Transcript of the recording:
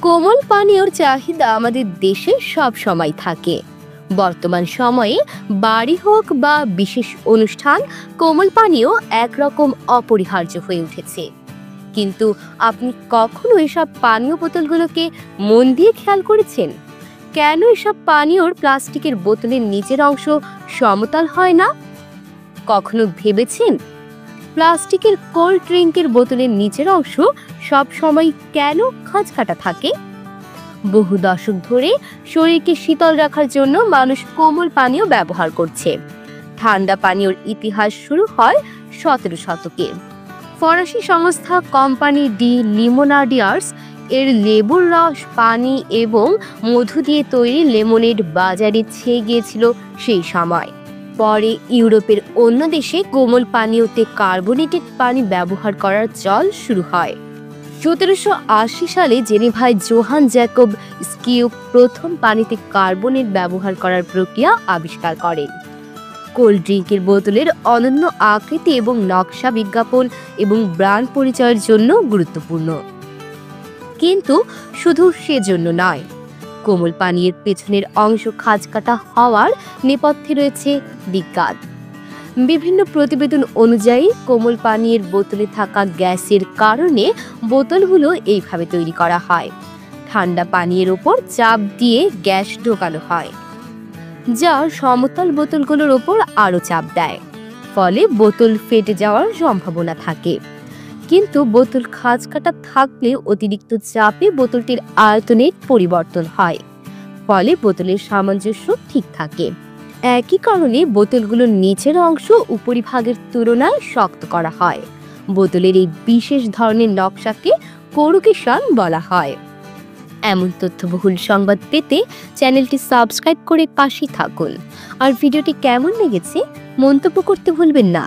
কোমল পানীয়র চাহিদা আমাদের দেশে সব সময় থাকে। বর্তমান সময়ে বাড়ি হোক বা বিশেষ অনুষ্ঠান, কোমল পানীয় একরকম অপরিহার্য হয়ে উঠেছে। কিন্তু আপনি কখনো এসব পানীয় বোতলগুলোকে মন দিয়ে খেয়াল করেছেন? কেন এসব পানীয়র প্লাস্টিকের বোতলের নিচের অংশ সমতল হয় না? কখনো ভেবেছেন প্লাস্টিকের কোল্ড ড্রিঙ্কের বোতলের নিচের অংশ সব সময় কেন খাঁজকাটা থাকে? বহু দশক ধরে শরীরকে শীতল রাখার জন্য মানুষ কোমল পানীয় ব্যবহার করছে। ঠান্ডা পানীয়র ইতিহাস শুরু হয় 17 শতকে। ফরাসি সংস্থা কোম্পানি ডি লিমোনার্ডিয়ার্স এর লেবুর রস, পানি এবং মধু দিয়ে তৈরি লেমনেড বাজারে ছেয়ে গিয়েছিল সেই সময়। পরে ইউরোপের অন্য দেশে কোমল পানীয়তে কার্বনেটেড পানি ব্যবহার করার চল শুরু হয়। 1780 সালে জেনেভায় জোহান জ্যাকব স্কিউ প্রথম পানিতে কার্বনেট ব্যবহার করার প্রক্রিয়া আবিষ্কার করেন। কোল্ড ড্রিঙ্কের বোতলের অনন্য আকৃতি এবং নকশা বিজ্ঞাপন এবং ব্র্যান্ড পরিচয়ের জন্য গুরুত্বপূর্ণ। কিন্তু শুধু সেজন্য নয়, কোমল পানীয়ের পেছনের অংশ খাঁজকাটা হওয়ার নেপথ্যে রয়েছে বিজ্ঞান। বিভিন্ন প্রতিবেদন অনুযায়ী কোমল পানীয়ের বোতলে থাকা গ্যাসের কারণে বোতলগুলো এইভাবে তৈরি করা হয়। ঠান্ডা পানীয়ের ওপর চাপ দিয়ে গ্যাস ঢোকানো হয়, যা সমতল বোতলগুলোর ওপর আরো চাপ দেয়, ফলে বোতল ফেটে যাওয়ার সম্ভাবনা থাকে। কিন্তু বোতল খাঁজকাটা থাকলে অতিরিক্ত চাপে বোতলটির আয়তনের পরিবর্তন হয়, ফলে বোতলের সামঞ্জস্য ঠিক থাকে। একই কারণে বোতলগুলোর নিচের অংশ উপরিভাগের তুলনায় শক্ত করা হয়। বোতলের এই বিশেষ ধরনের নকশাকে কোরুগেশন বলা হয়। এমন তথ্যবহুল সংবাদ পেতে চ্যানেলটি সাবস্ক্রাইব করে পাশেই থাকুন। আর ভিডিওটি কেমন লেগেছে মন্তব্য করতে ভুলবেন না।